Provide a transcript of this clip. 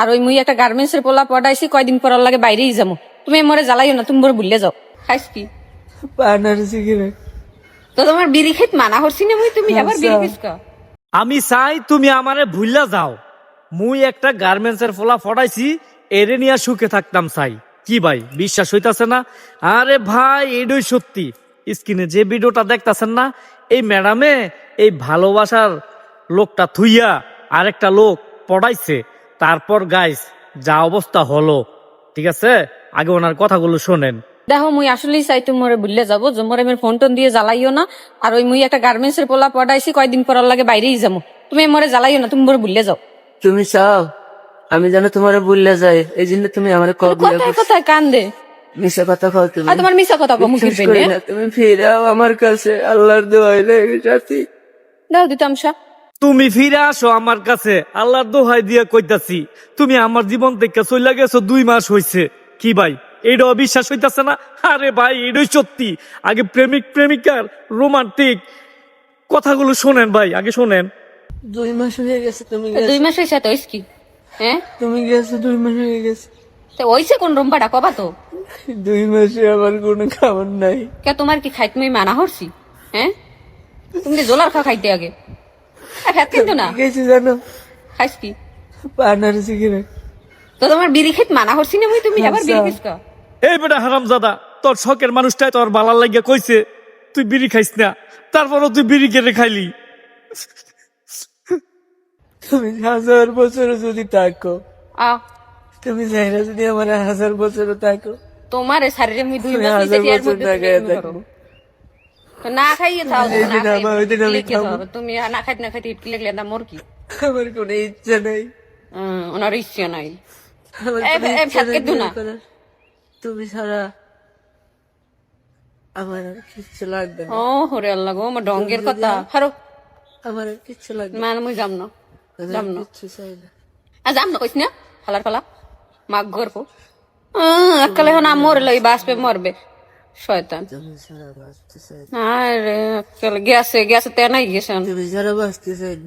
আর ওই মুই একটা গার্মেন্টস এর পোলা পড়াইছি, কয়দিন পর ওর লাগে বাইরেই যাবো। তুমি মরে জ্বালাইও না, তুমি বড় ভুলে যাও। খাইস কি পার্টনার সিগারেট তো তোমার বিড়ি খেত মানা করছি না মুই, তুমি আবার বিড়ি খাইস কা? আমি চাই তুমি আমারে ভুললা যাও। মুই একটা গার্মেন্টস এর ফোলা ফটাইছি, এরে নিয়ে সুখে থাকতাম চাই। কি ভাই বিশ্বাস হইতাছে না? আরে ভাই এটাই সত্যি। স্ক্রিনে যে ভিডিওটা দেখতাছেন না, এই ম্যাডামে এই ভালোবাসার লোকটা থুইয়া আরেকটা লোক পড়াইছে। তারপর গাইস যা অবস্থা হলো, ঠিক আছে, আগে ওনার কথাগুলো শোনেন। দেখো মুই আসলেই চাই তুমি মরে ভুলে যাবো, যে মরে আমার ফোন টোন দিয়ে জ্বালাইও না। আর ওই মুই একটা গার্মেন্টস এর পোলা পড়াইছি, কয়দিন পর ওর লাগে বাইরেই যাবো। তুমি মরে জ্বালাইও না, তুমি বড় ভুলে যাও। তুমি চাও আমি যেন তোমার ভুললে যাই, এই জন্য তুমি আমার কোথায় কোথায় কান্দে? মিশা কথা খাও তুমি। আর তোমার মিশা কথা মুখের বিশ্বাস করি পেনে না, তুমি ফিরাও আমার কাছে, আল্লাহর দোহাই লাগে সাথী। দাও দিতামশা। তুমি ফিরে আসো আমার কাছে, আল্লাহর দোহাই দিয়ে কইতাছি। তুমি আমার জীবন থেকে চলে গেছো 2 মাস হইছে। কি ভাই এইটা অবিশ্বাস হইতাছে না? আরে ভাই এটাই সত্যি। আগে প্রেমিক প্রেমিকার রোমান্টিক কথাগুলো শোনেন ভাই, আগে শোনেন। 2 মাস হয়ে গেছে তুমি 2 মাস হয়েছে তো কি? হ্যাঁ তুমি গেছো 2 মাস হয়ে গেছে। তো ওইছে কোন রুমপাটা কবা তো? 2 মাসে আমার কোনো খাবার নাই। কে তোমার কি খাইতে মুই মানা হরছি? হ্যাঁ তুমি যে জোলার খাইতে আগে ভাত কিন্তু না গেছি জানো, খাইস কি? Partner cigarette. তো তোমার বিড়ি খেত মানা হরছি না মুই, তুমি আবার বিড়ি খাইস কা? এই বেটা হারামজাদা, তোর শখের মানুষটাই তোর বালার লাগিয়া কইছে তুই বিড়ি খাইস না, তারপরও তুই বিড়ি কেটে খাইলি। তুমি 1000 বছর যদি থাকো, আ তুমি চাইলে যদি আমার 1000 বছর থাকো, তোমার শরীরে মুই 2 তুমি মাস 1000 নিচে বছর না খেয়ে থাকবো। না খাইয়ে থাও, যেদিন না খাইয়ে আমার ওইদিন আমি লিখে খাবো। দাও। তুমি না খাইতে ইটকি লাগলে না মোর কি? আমার কোনো ইচ্ছা নেই, ওনার ইচ্ছা নাই। আমার এই, কোনো এই, ইচ্ছা ভাত নেই খেতে না। বিয়ে করার। তুমি ছাড়া আমার আর কিচ্ছু লাগবে না, ও হরে আল্লাহ গো, আমার ডঙ্গের কথা হারো। আমার আর কিচ্ছু লাগবে না, মানে মুই যাম না, আমি যাম আর না, কিচ্ছু চাই না। যাম না কইস না। ফালার ফালা মাগ গর্ব একালে এখন মরে লই বাসপে মরবে শয়তান। তুমি ছাড়া বাঁচতে চাই না, আরে গেছে গেছে তেনাই গেছে। তুমি ছাড়া বাঁচতে চাই না।